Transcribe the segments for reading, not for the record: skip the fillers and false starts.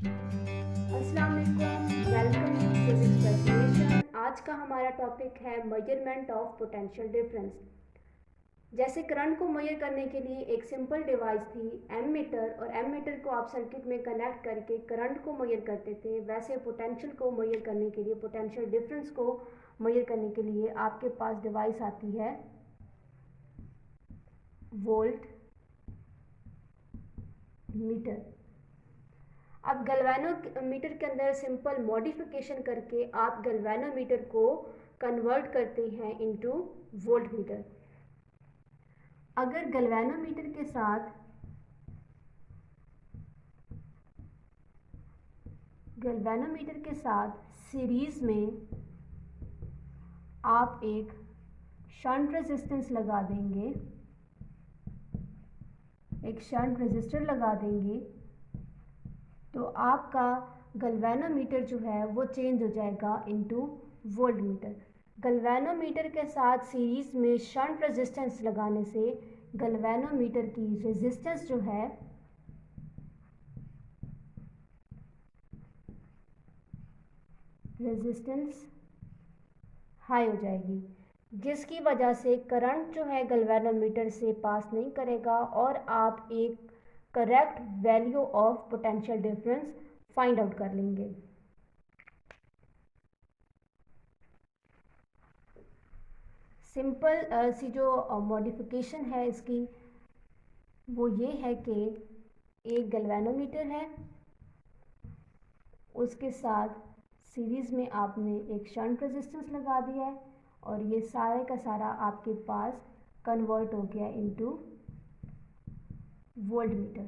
अस्सलाम वालेकुम, welcome to physics presentation. आज का हमारा टॉपिक है मेजरमेंट ऑफ पोटेंशियल डिफरेंस। जैसे करंट को मेजर करने के लिए एक सिंपल डिवाइस थी एमीटर, और एमीटर को आप सर्किट में कनेक्ट करके करंट को मेजर करते थे, वैसे पोटेंशियल को मेजर करने के लिए, पोटेंशियल डिफरेंस को मेजर करने के लिए आपके पास डिवाइस आती है वोल्ट मीटर। अब गैल्वेनोमीटर के अंदर सिंपल मॉडिफिकेशन करके आप गैल्वेनोमीटर को कन्वर्ट करते हैं इनटू वोल्ट मीटर। अगर गैल्वेनोमीटर के साथ सीरीज में आप एक शंट रेजिस्टेंस लगा देंगे, एक शंट रेजिस्टर लगा देंगे, तो आपका गैल्वेनोमीटर जो है वो चेंज हो जाएगा इनटू वोल्ट मीटर। गैल्वेनोमीटर के साथ सीरीज में शंट रेजिस्टेंस लगाने से गैल्वेनोमीटर की रेजिस्टेंस जो है हाई हो जाएगी, जिसकी वजह से करंट जो है गैल्वेनोमीटर से पास नहीं करेगा और आप एक correct value of potential difference find out कर लेंगे। सिंपल सी जो मॉडिफिकेशन है इसकी वो ये है कि एक गैल्वेनोमीटर है, उसके साथ सीरीज में आपने एक शंट रेजिस्टेंस लगा दिया है और ये सारे का सारा आपके पास कन्वर्ट हो गया इनटू वोल्ट मीटर।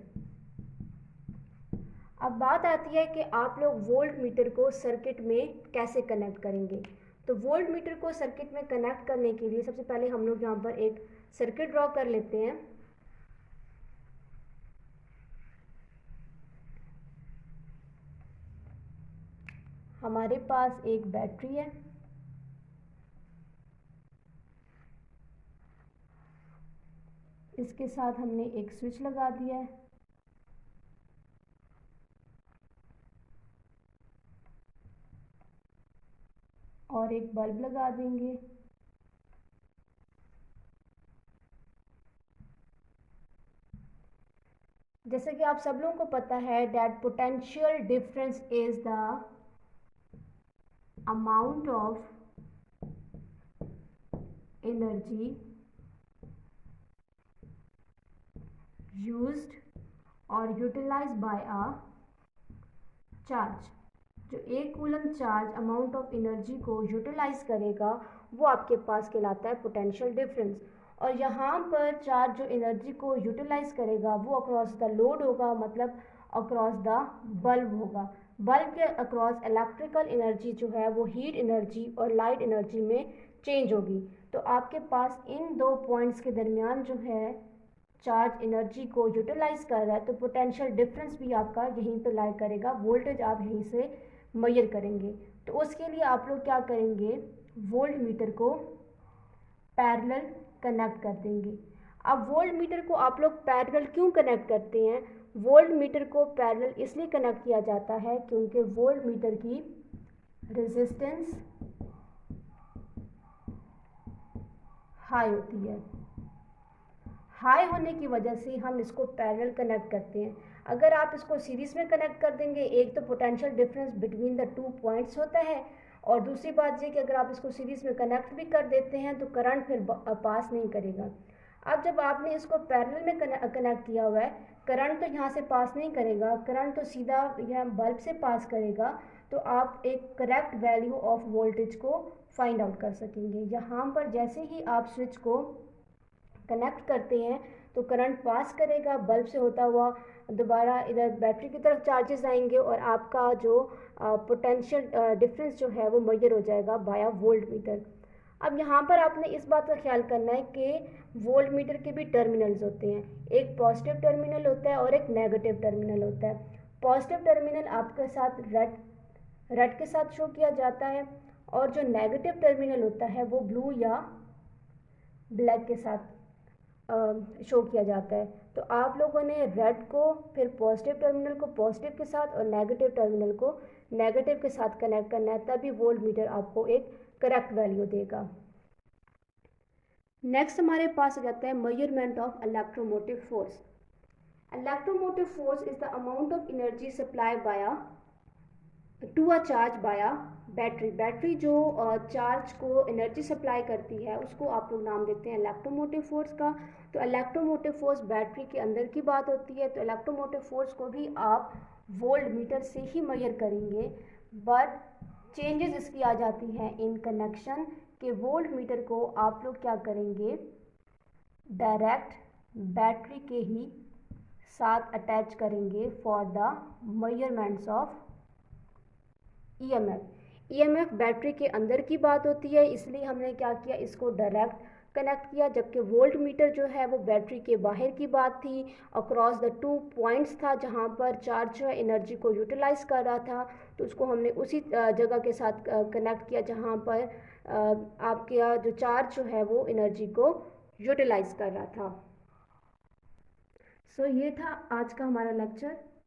अब बात आती है कि आप लोग वोल्ट मीटर को सर्किट में कैसे कनेक्ट करेंगे। तो वोल्ट मीटर को सर्किट में कनेक्ट करने के लिए सबसे पहले हम लोग यहाँ पर एक सर्किट ड्रॉ कर लेते हैं। हमारे पास एक बैटरी है, इसके साथ हमने एक स्विच लगा दिया है, और एक बल्ब लगा देंगे। जैसे कि आप सब लोगों को पता है that potential difference is the amount of energy used और यूटिलाइज्ड बाय अ चार्ज। जो एक coulomb charge amount of energy को यूटिलाइज करेगा वो आपके पास कहलाता है पोटेंशियल डिफरेंस। और यहाँ पर चार्ज जो एनर्जी को यूटिलाइज करेगा वो अक्रॉस द लोड होगा, मतलब अक्रॉस द बल्ब होगा। बल्ब के अक्रॉस इलेक्ट्रिकल एनर्जी जो है वो हीट एनर्जी और लाइट एनर्जी में चेंज होगी। तो आपके पास इन दो पॉइंट्स के दरमियान जो है चार्ज एनर्जी को यूटिलाइज कर रहा है, तो पोटेंशियल डिफरेंस भी आपका यहीं पे लाई करेगा, वोल्टेज आप यहीं से मेजर करेंगे। तो उसके लिए आप लोग क्या करेंगे, वोल्ट मीटर को पैरेलल कनेक्ट कर देंगे। अब वोल्ट मीटर को आप लोग पैरेलल क्यों कनेक्ट करते हैं? वोल्ट मीटर को पैरेलल इसलिए कनेक्ट किया जाता है क्योंकि वोल्ट मीटर की रेजिस्टेंस हाई होती है। हाई होने की वजह से हम इसको पैरेलल कनेक्ट करते हैं। अगर आप इसको सीरीज में कनेक्ट कर देंगे, एक तो potential difference between the two points होता है, और दूसरी बात ये कि अगर आप इसको सीरीज में कनेक्ट भी कर देते हैं तो करंट फिर पास नहीं करेगा। अब जब आपने इसको पैरेलल में कनेक्ट किया हुआ है, करंट तो यहाँ से पास नहीं करेगा, करंट तो सीधा यहाँ बल्ब से पास करेगा, तो आप एक करेक्ट वैल्यू ऑफ वोल्टेज को फाइंड आउट कर सकेंगे। यहाँ पर जैसे ही आप स्विच को कनेक्ट करते हैं तो करंट पास करेगा, बल्ब से होता हुआ दोबारा इधर बैटरी की तरफ चार्जेस आएंगे और आपका जो पोटेंशियल डिफरेंस जो है वो मेजर हो जाएगा बाया वोल्ट मीटर। अब यहाँ पर आपने इस बात का ख्याल करना है कि वोल्ट मीटर के भी टर्मिनल्स होते हैं, एक पॉजिटिव टर्मिनल होता है और एक नेगेटिव टर्मिनल होता है। पॉजिटिव टर्मिनल आपके साथ रेड के साथ शो किया जाता है, और जो नेगेटिव टर्मिनल होता है वो ब्लू या ब्लैक के साथ शो किया जाता है। तो आप लोगों ने रेड को फिर पॉजिटिव टर्मिनल को पॉजिटिव के साथ और नेगेटिव टर्मिनल को नेगेटिव के साथ कनेक्ट करना है, तभी वोल्ट मीटर आपको एक करेक्ट वैल्यू देगा। नेक्स्ट हमारे पास आ जाता है measurement of electromotive force. Electromotive force is the amount of energy supply by to a charge by battery. Battery जो चार्ज को एनर्जी सप्लाई करती है उसको आप लोग नाम देते हैं इलेक्ट्रोमोटिव फोर्स का। तो इलेक्ट्रोमोटिव फोर्स बैटरी के अंदर की बात होती है, तो इलेक्ट्रोमोटिव फोर्स को भी आप वोल्ट मीटर से ही मेजर करेंगे, बट चेंजेस इसकी आ जाती हैं इन कनेक्शन के वोल्ट मीटर को आप लोग क्या करेंगे, डायरेक्ट बैटरी के ही साथ अटैच करेंगे for the measurements of EMF battery के अंदर की बात होती है, इसलिए हमने क्या किया, इसको डायरेक्ट कनेक्ट किया, जबकि वोल्ट मीटर जो है वो बैटरी के बाहर की बात थी, अक्रॉस द 2 पॉइंट्स था जहाँ पर चार्ज जो है एनर्जी को यूटिलाइज कर रहा था, तो उसको हमने उसी जगह के साथ कनेक्ट किया जहाँ पर आपके जो चार्ज जो है वो एनर्जी को यूटिलाइज कर रहा था। सो ये था आज का हमारा लेक्चर।